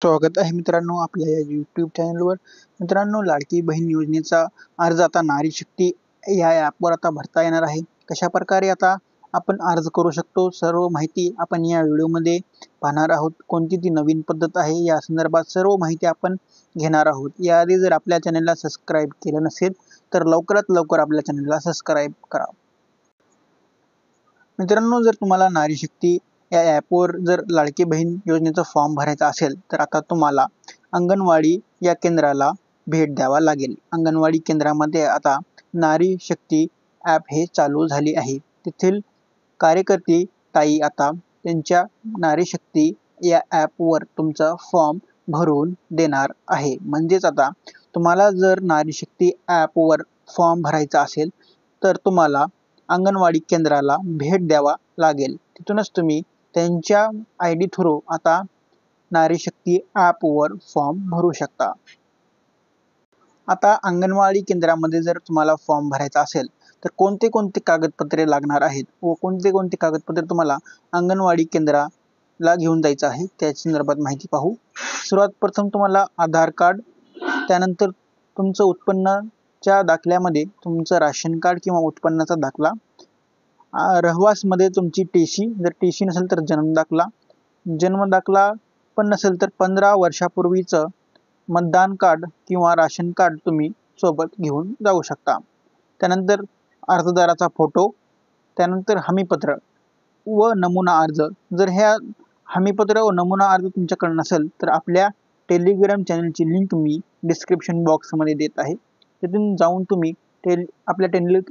स्वागत आहे मित्रांनो आपल्या या यूट्यूब चॅनलवर. मित्रांनो, लाडकी बहीण योजनेचा अर्ज आता नारी शक्ती या ॲपवर आता भरता येणार आहे. कशा प्रकारे आता आपण अर्ज करू शकतो, सर्व माहिती आपण या व्हिडिओमध्ये पाहणार आहोत. कोणती ती नवीन पद्धत आहे या संदर्भात सर्व माहिती आपण घेणार आहोत. याआधी जर आपल्या चॅनलला सबस्क्राईब केलं नसेल तर लवकरात लवकर आपल्या चॅनलला सबस्क्राईब करा. मित्रांनो, जर तुम्हाला नारी शक्ती या ॲपवर जर लाडकी बहीण योजनेचा फॉर्म भरायचा असेल तर आता तुम्हाला अंगणवाडी या केंद्राला भेट द्यावा लागेल. अंगणवाडी केंद्रामध्ये आता नारी शक्ती ॲप हे चालू झाले आहे. तेथील कार्यकर्ती ताई आता त्यांच्या नारी शक्ती या ॲपवर तुमचा फॉर्म भरून देणार आहे. म्हणजेच आता तुम्हाला जर नारी शक्ती ॲपवर फॉर्म भरायचा असेल तर तुम्हाला अंगणवाडी केंद्राला भेट द्यावा लागेल. तिथूनच तुम्ही त्यांच्या ID थ्रू आता नारी शक्ती ॲपवर फॉर्म भरू शकता. आता अंगणवाडी केंद्रामध्ये जर तुम्हाला फॉर्म भरायचा असेल तर कोणते कोणते कागदपत्रे लागणार आहेत व कोणते कोणते कागदपत्रे तुम्हाला अंगणवाडी केंद्राला घेऊन जायचं आहे त्या संदर्भात माहिती पाहू. सर्वात प्रथम तुम्हाला आधार कार्ड, त्यानंतर तुमचं उत्पन्नाच्या दाखल्यामध्ये तुमचं राशन कार्ड किंवा उत्पन्नाचा दाखला, रहवासमध्ये तुमची TC, जर TC नसेल तर जन्म दाखला पण नसेल तर 15 वर्षापूर्वीचं मतदान कार्ड किंवा राशन कार्ड तुम्ही सोबत घेऊन जाऊ शकता. त्यानंतर अर्जदाराचा फोटो, त्यानंतर हमीपत्र व नमुना अर्ज. जर ह्या हमीपत्र व नमुना अर्ज तुमच्याकडे नसेल तर आपल्या टेलिग्राम चॅनलची लिंक मी डिस्क्रिप्शन बॉक्समध्ये देत आहे. तिथून जाऊन तुम्ही आपल्या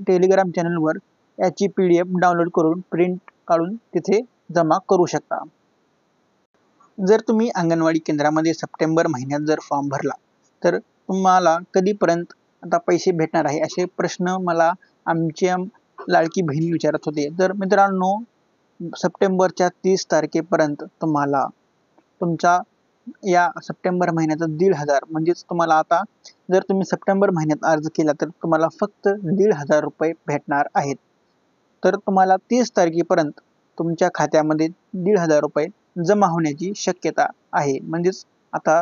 टेलिग्राम चॅनलवर याची PDF डाउनलोड करून प्रिंट काढून तिथे जमा करू शकता. जर तुम्ही अंगणवाडी केंद्रामध्ये सप्टेंबर महिन्यात जर फॉर्म भरला तर तुम्हाला कधीपर्यंत आता पैसे भेटणार आहे असे प्रश्न मला आमच्या लाडकी बहीण विचारत होते. तर मित्रांनो, सप्टेंबरच्या 30 तारखेपर्यंत तुम्हाला तुमच्या या सप्टेंबर महिन्याचा 1,500 म्हणजेच तुम्हाला आता जर तुम्ही सप्टेंबर महिन्यात अर्ज केला तर तुम्हाला फक्त 1,500 रुपये भेटणार आहेत. तर तुम्हाला 30 तारखेपर्यंत तुमच्या खात्यामध्ये 1,500 रुपये जमा होण्याची शक्यता आहे. म्हणजेच आता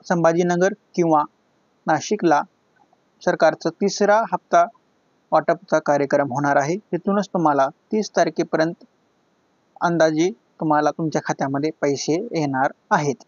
संभाजीनगर किंवा नाशिकला सरकारचा 3रा हप्ता वाटपचा कार्यक्रम होणार आहे. तिथूनच तुम्हाला 30 तारखेपर्यंत अंदाजे तुम्हाला तुमच्या खात्यामध्ये पैसे येणार आहेत.